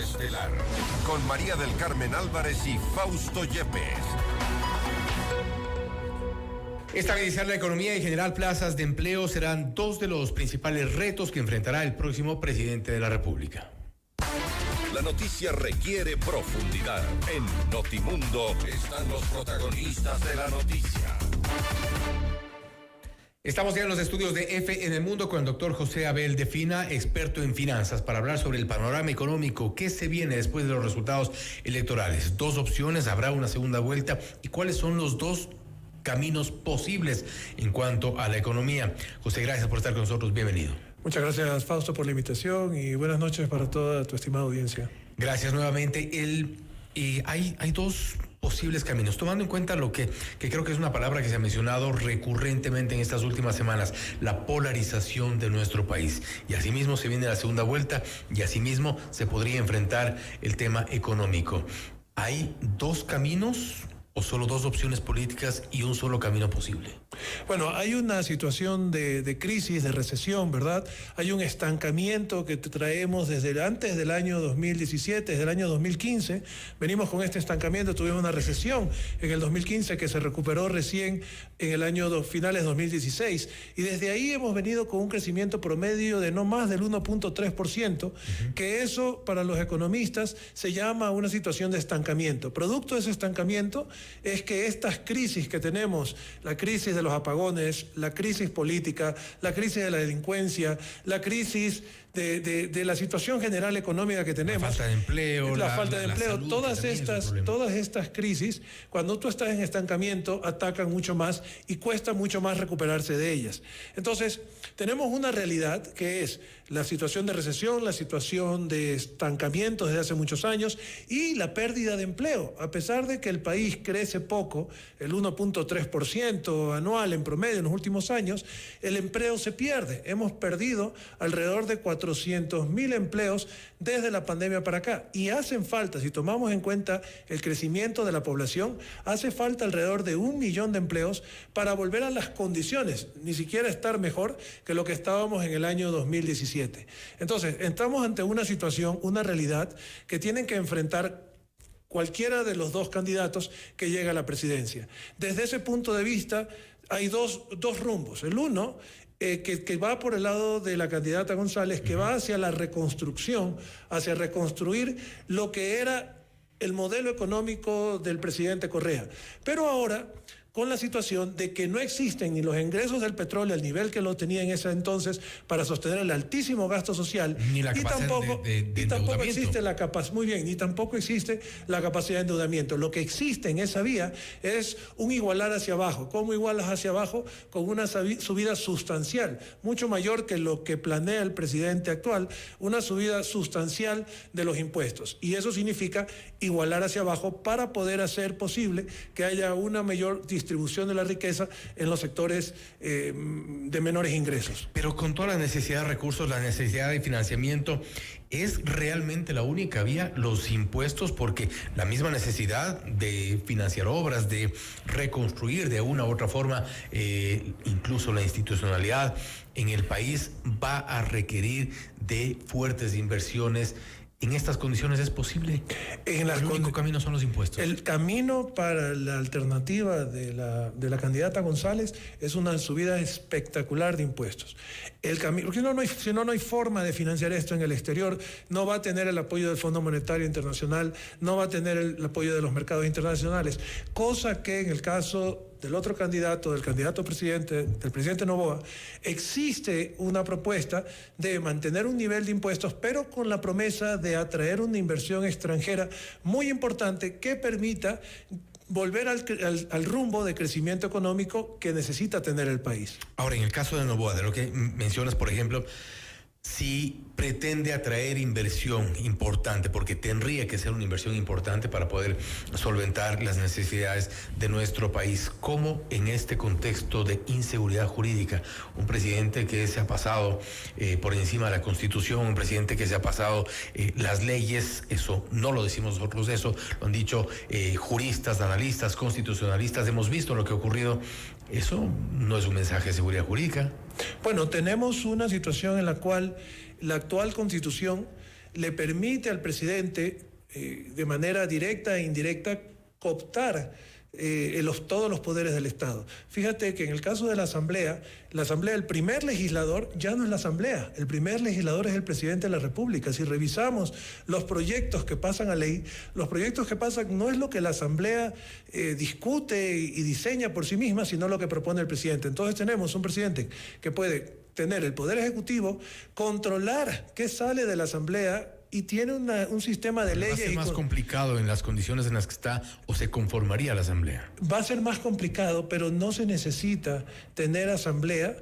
estelar con María del Carmen Álvarez y Fausto Yepes. Estabilizar la economía y generar plazas de empleo serán dos de los principales retos que enfrentará el próximo presidente de la República. La noticia requiere profundidad. En Notimundo están los protagonistas de la noticia. Estamos ya en los estudios de F en el Mundo con el doctor José Abel de Fina, experto en finanzas, para hablar sobre el panorama económico, qué se viene después de los resultados electorales. Dos opciones, habrá una segunda vuelta y cuáles son los dos caminos posibles en cuanto a la economía. José, gracias por estar con nosotros, bienvenido. Muchas gracias, Fausto, por la invitación y buenas noches para toda tu estimada audiencia. Gracias nuevamente. Hay dos posibles caminos, tomando en cuenta lo que creo que es una palabra que se ha mencionado recurrentemente en estas últimas semanas, la polarización de nuestro país. Y asimismo se viene la segunda vuelta y asimismo se podría enfrentar el tema económico. ¿Hay dos caminos o solo dos opciones políticas y un solo camino posible? Bueno, hay una situación de crisis, de recesión, ¿verdad? Hay un estancamiento que traemos desde antes del año 2017, desde el año 2015. Venimos con este estancamiento, tuvimos una recesión en el 2015 que se recuperó recién en el año finales 2016. Y desde ahí hemos venido con un crecimiento promedio de no más del 1.3%, que eso para los economistas se llama una situación de estancamiento. Producto de ese estancamiento es que estas crisis que tenemos, la crisis de los apagones, la crisis política, la crisis de la delincuencia, la crisis de la situación general económica que tenemos, la falta de empleo, la falta de empleo, salud, todas estas crisis, cuando tú estás en estancamiento, atacan mucho más y cuesta mucho más recuperarse de ellas. Entonces, tenemos una realidad que es la situación de recesión, la situación de estancamiento desde hace muchos años y la pérdida de empleo. A pesar de que el país crece poco, el 1.3% anual en promedio en los últimos años, el empleo se pierde. Hemos perdido alrededor de 400.000 empleos desde la pandemia para acá. Y hacen falta, si tomamos en cuenta el crecimiento de la población, hace falta alrededor de 1 millón de empleos para volver a las condiciones, ni siquiera estar mejor que lo que estábamos en el año 2017. Entonces, estamos ante una situación, una realidad que tienen que enfrentar cualquiera de los dos candidatos que llega a la presidencia. Desde ese punto de vista, hay dos rumbos. El uno, que va por el lado de la candidata González, que va hacia la reconstrucción, hacia reconstruir lo que era el modelo económico del presidente Correa. Pero ahora, con la situación de que no existen ni los ingresos del petróleo al nivel que lo tenía en ese entonces para sostener el altísimo gasto social, ni la capacidad tampoco existe la capacidad, muy bien, ni tampoco existe la capacidad de endeudamiento. Lo que existe en esa vía es un igualar hacia abajo. ¿Cómo igualas hacia abajo? Con una subida sustancial, mucho mayor que lo que planea el presidente actual, una subida sustancial de los impuestos. Y eso significa igualar hacia abajo para poder hacer posible que haya una mayor distribución de la riqueza en los sectores de menores ingresos. Pero con toda la necesidad de recursos, la necesidad de financiamiento, ¿es realmente la única vía los impuestos? Porque la misma necesidad de financiar obras, de reconstruir de una u otra forma, incluso la institucionalidad en el país va a requerir de fuertes inversiones. ¿En estas condiciones es posible? El único camino son los impuestos. El camino para la alternativa de la candidata González es una subida espectacular de impuestos. El camino, porque si no hay forma de financiar esto en el exterior. No va a tener el apoyo del Fondo Monetario Internacional, no va a tener el apoyo de los mercados internacionales, cosa que en el caso del otro candidato, del candidato presidente, del presidente Noboa, existe una propuesta de mantener un nivel de impuestos, pero con la promesa de atraer una inversión extranjera muy importante que permita volver al rumbo de crecimiento económico que necesita tener el país. Ahora, en el caso de Noboa, de lo que mencionas, por ejemplo, si pretende atraer inversión importante, porque tendría que ser una inversión importante para poder solventar las necesidades de nuestro país, ¿cómo en este contexto de inseguridad jurídica, un presidente que se ha pasado por encima de la Constitución, un presidente que se ha pasado las leyes, eso no lo decimos nosotros, eso lo han dicho juristas, analistas, constitucionalistas, hemos visto lo que ha ocurrido, eso no es un mensaje de seguridad jurídica? Bueno, tenemos una situación en la cual la actual Constitución le permite al presidente, de manera directa e indirecta, cooptar todos los poderes del Estado. Fíjate que en el caso de la Asamblea, el primer legislador ya no es la Asamblea, el primer legislador es el presidente de la República. Si revisamos los proyectos que pasan a ley, los proyectos que pasan no es lo que la Asamblea discute y diseña por sí misma, sino lo que propone el presidente. Entonces tenemos un presidente que puede tener el poder ejecutivo, controlar qué sale de la Asamblea, y tiene un sistema de leyes. Va a ser más complicado en las condiciones en las que está o se conformaría la Asamblea. Va a ser más complicado, pero no se necesita tener Asamblea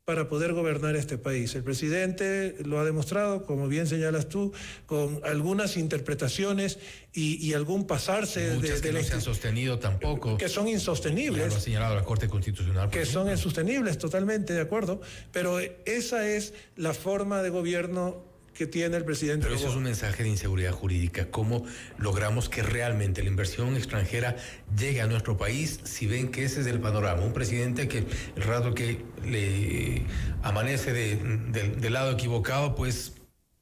para poder gobernar este país. El presidente lo ha demostrado, como bien señalas tú, con algunas interpretaciones y algún pasarse muchas que no se han sostenido tampoco. Que son insostenibles. Ya lo ha señalado la Corte Constitucional. Que son insostenibles, totalmente de acuerdo. Pero esa es la forma de gobierno que tiene el presidente. Pero eso es un mensaje de inseguridad jurídica. ¿Cómo logramos que realmente la inversión extranjera llegue a nuestro país si ven que ese es el panorama? Un presidente que el rato que le amanece del lado equivocado, pues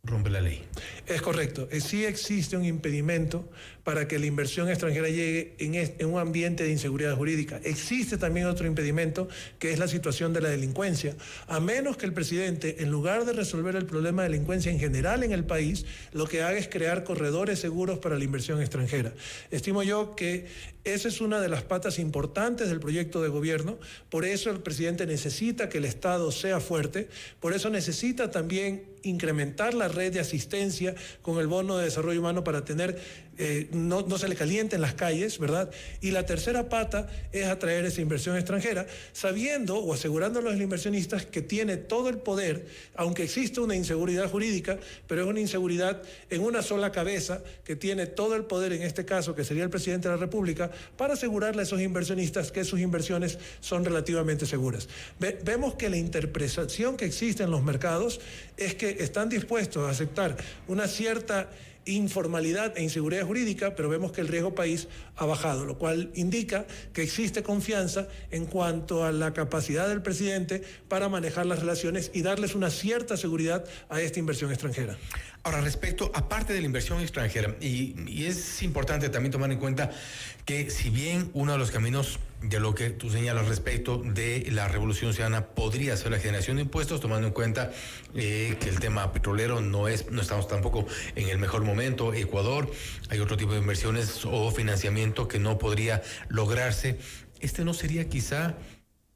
rompe la ley. Es correcto. Sí existe un impedimento para que la inversión extranjera llegue en un ambiente de inseguridad jurídica. Existe también otro impedimento, que es la situación de la delincuencia. A menos que el presidente, en lugar de resolver el problema de delincuencia en general en el país, lo que haga es crear corredores seguros para la inversión extranjera. Estimo yo que esa es una de las patas importantes del proyecto de gobierno. Por eso el presidente necesita que el Estado sea fuerte. Por eso necesita también incrementar la red de asistencia con el bono de desarrollo humano para tener no se le calienten las calles, ¿verdad? Y la tercera pata es atraer esa inversión extranjera, sabiendo o asegurando a los inversionistas que tiene todo el poder, aunque existe una inseguridad jurídica, pero es una inseguridad en una sola cabeza, que tiene todo el poder, en este caso, que sería el presidente de la República, para asegurarle a esos inversionistas que sus inversiones son relativamente seguras. Vemos que la interpretación que existe en los mercados es que están dispuestos a aceptar una cierta informalidad e inseguridad jurídica, pero vemos que el riesgo país ha bajado, lo cual indica que existe confianza en cuanto a la capacidad del presidente para manejar las relaciones y darles una cierta seguridad a esta inversión extranjera. Ahora, respecto, aparte de la inversión extranjera, y es importante también tomar en cuenta que si bien uno de los caminos de lo que tú señalas respecto de la revolución ciudadana podría ser la generación de impuestos, tomando en cuenta que el tema petrolero no estamos tampoco en el mejor momento. Ecuador, hay otro tipo de inversiones o financiamiento que no podría lograrse. ¿Este no sería quizá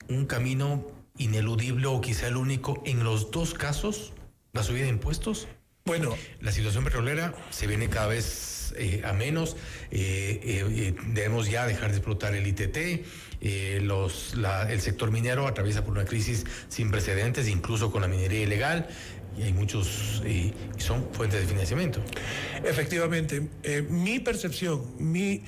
un camino ineludible o quizá el único en los dos casos, la subida de impuestos? Bueno, la situación petrolera se viene cada vez a menos. Debemos ya dejar de explotar el ITT. El sector minero atraviesa por una crisis sin precedentes, incluso con la minería ilegal. Y hay muchos, y son fuentes de financiamiento. Efectivamente, mi percepción, mi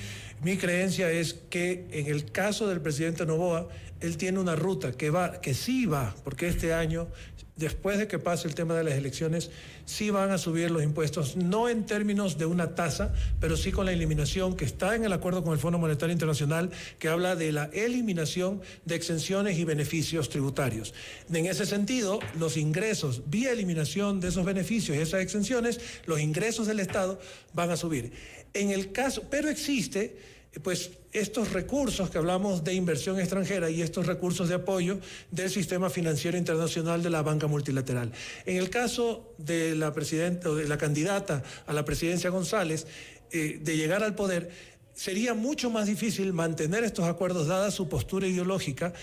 creencia es que en el caso del presidente Noboa, él tiene una ruta que sí va, porque este año, después de que pase el tema de las elecciones, sí van a subir los impuestos, no en términos de una tasa, pero sí con la eliminación que está en el acuerdo con el Fondo Monetario Internacional, que habla de la eliminación de exenciones y beneficios tributarios. En ese sentido, los ingresos, vía eliminación de esos beneficios y esas exenciones, los ingresos del Estado van a subir. En el caso, pero existe pues estos recursos que hablamos de inversión extranjera y estos recursos de apoyo del sistema financiero internacional de la banca multilateral. En el caso de la presidenta o de la candidata a la presidencia González, de llegar al poder, sería mucho más difícil mantener estos acuerdos dada su postura ideológica,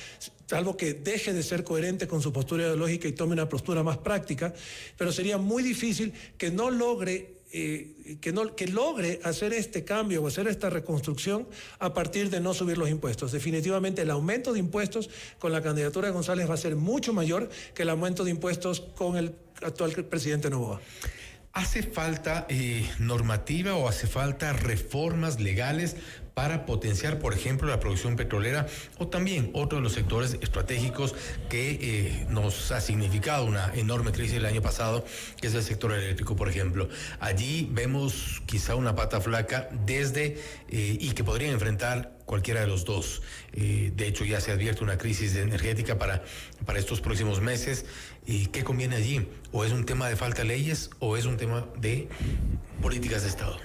salvo que deje de ser coherente con su postura ideológica y tome una postura más práctica, pero sería muy difícil que no logre que logre hacer este cambio o hacer esta reconstrucción a partir de no subir los impuestos. Definitivamente el aumento de impuestos con la candidatura de González va a ser mucho mayor que el aumento de impuestos con el actual presidente Noboa. ¿Hace falta normativa o hace falta reformas legales para potenciar, por ejemplo, la producción petrolera o también otro de los sectores estratégicos que nos ha significado una enorme crisis el año pasado, que es el sector eléctrico, por ejemplo. Allí vemos quizá una pata flaca y que podrían enfrentar cualquiera de los dos. De hecho, ya se advierte una crisis energética para estos próximos meses. ¿Qué conviene allí? ¿O es un tema de falta de leyes o es un tema de políticas de Estado?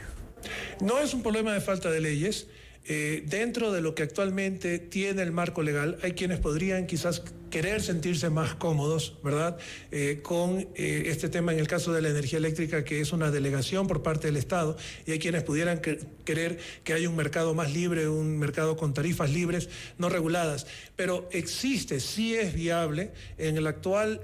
No es un problema de falta de leyes. Dentro de lo que actualmente tiene el marco legal, hay quienes podrían quizás querer sentirse más cómodos, ¿verdad? Con este tema en el caso de la energía eléctrica, que es una delegación por parte del Estado, y hay quienes pudieran querer que haya un mercado más libre, un mercado con tarifas libres, no reguladas. Pero existe, sí es viable, en el actual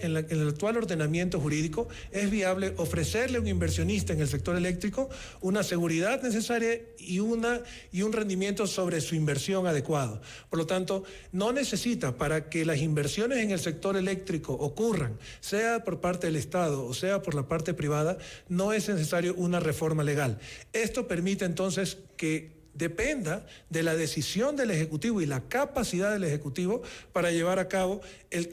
ordenamiento jurídico, es viable ofrecerle a un inversionista en el sector eléctrico una seguridad necesaria y un rendimiento sobre su inversión adecuado. Por lo tanto, no necesita, para que las inversiones en el sector eléctrico ocurran, sea por parte del Estado o sea por la parte privada, no es necesario una reforma legal. Esto permite entonces que dependa de la decisión del Ejecutivo y la capacidad del Ejecutivo para llevar a cabo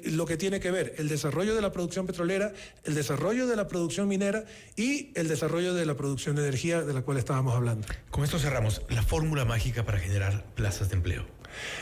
lo que tiene que ver el desarrollo de la producción petrolera, el desarrollo de la producción minera y el desarrollo de la producción de energía de la cual estábamos hablando. Con esto cerramos. La fórmula mágica para generar plazas de empleo.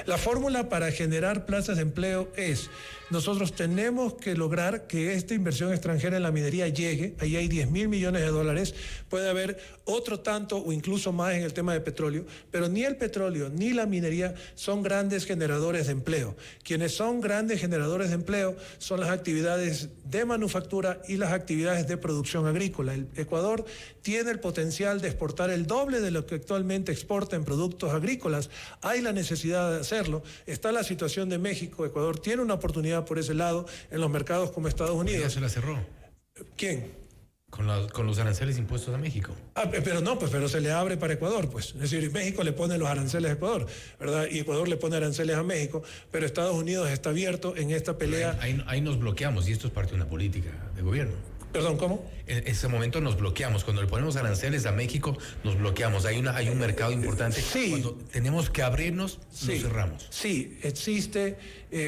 La fórmula para generar plazas de empleo es: nosotros tenemos que lograr que esta inversión extranjera en la minería llegue. Ahí hay 10.000 millones de dólares. Puede haber otro tanto o incluso más en el tema de petróleo, pero ni el petróleo ni la minería son grandes generadores de empleo. Quienes son grandes generadores de empleo son las actividades de manufactura y las actividades de producción agrícola. El Ecuador tiene el potencial de exportar el doble de lo que actualmente exporta en productos agrícolas. Hay la necesidad de hacerlo. Está la situación de México. Ecuador tiene una oportunidad por ese lado en los mercados como Estados Unidos. ¿Ya se la cerró? ¿Quién? Con los aranceles impuestos a México. Pero se le abre para Ecuador, pues. Es decir, México le pone los aranceles a Ecuador, ¿verdad? Y Ecuador le pone aranceles a México, pero Estados Unidos está abierto en esta pelea. Ahí nos bloqueamos y esto es parte de una política de gobierno. Perdón, ¿cómo? En ese momento nos bloqueamos. Cuando le ponemos aranceles a México, nos bloqueamos. Hay un mercado importante. Sí. Cuando tenemos que abrirnos, nos cerramos. Sí, existe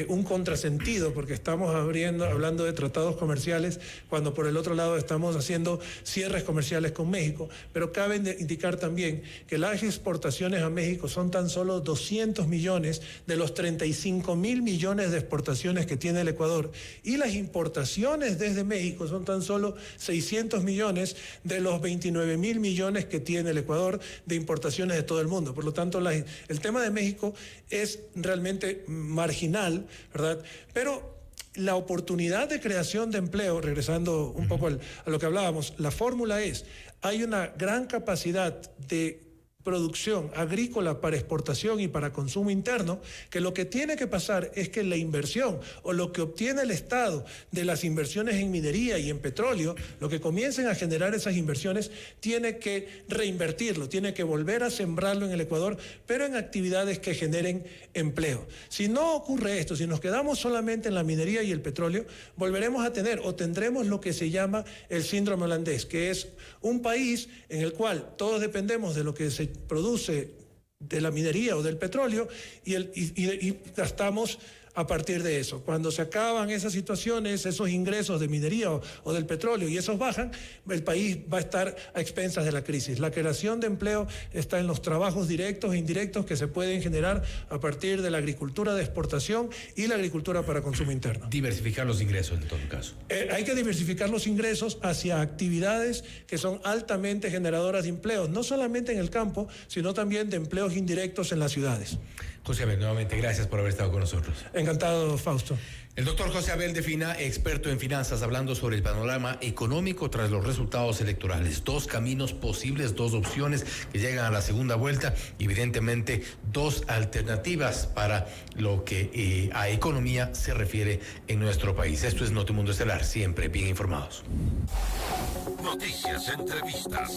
un contrasentido, porque estamos hablando de tratados comerciales, cuando por el otro lado estamos haciendo cierres comerciales con México. Pero cabe indicar también que las exportaciones a México son tan solo 200 millones de los 35.000 millones de exportaciones que tiene el Ecuador. Y las importaciones desde México son tan solo 600 millones de los 29.000 millones que tiene el Ecuador de importaciones de todo el mundo. Por lo tanto, el tema de México es realmente marginal, ¿verdad? Pero la oportunidad de creación de empleo, regresando un poco a lo que hablábamos, la fórmula es: hay una gran capacidad de producción agrícola para exportación y para consumo interno, que lo que tiene que pasar es que la inversión o lo que obtiene el Estado de las inversiones en minería y en petróleo, lo que comiencen a generar esas inversiones, tiene que reinvertirlo, tiene que volver a sembrarlo en el Ecuador, pero en actividades que generen empleo. Si no ocurre esto, si nos quedamos solamente en la minería y el petróleo, volveremos a tener o tendremos lo que se llama el síndrome holandés, que es un país en el cual todos dependemos de lo que se produce de la minería o del petróleo y gastamos a partir de eso. Cuando se acaban esas situaciones, esos ingresos de minería o del petróleo y esos bajan, el país va a estar a expensas de la crisis. La creación de empleo está en los trabajos directos e indirectos que se pueden generar a partir de la agricultura de exportación y la agricultura para consumo interno. Diversificar los ingresos en todo caso. Hay que diversificar los ingresos hacia actividades que son altamente generadoras de empleos, no solamente en el campo, sino también de empleos indirectos en las ciudades. José Abel, nuevamente gracias por haber estado con nosotros. Encantado, Fausto. El doctor José Abel de Fina, experto en finanzas, hablando sobre el panorama económico tras los resultados electorales. 2 caminos posibles, 2 opciones que llegan a la segunda vuelta, evidentemente 2 alternativas para lo que a economía se refiere en nuestro país. Esto es Notimundo Estelar, siempre bien informados. Noticias, entrevistas,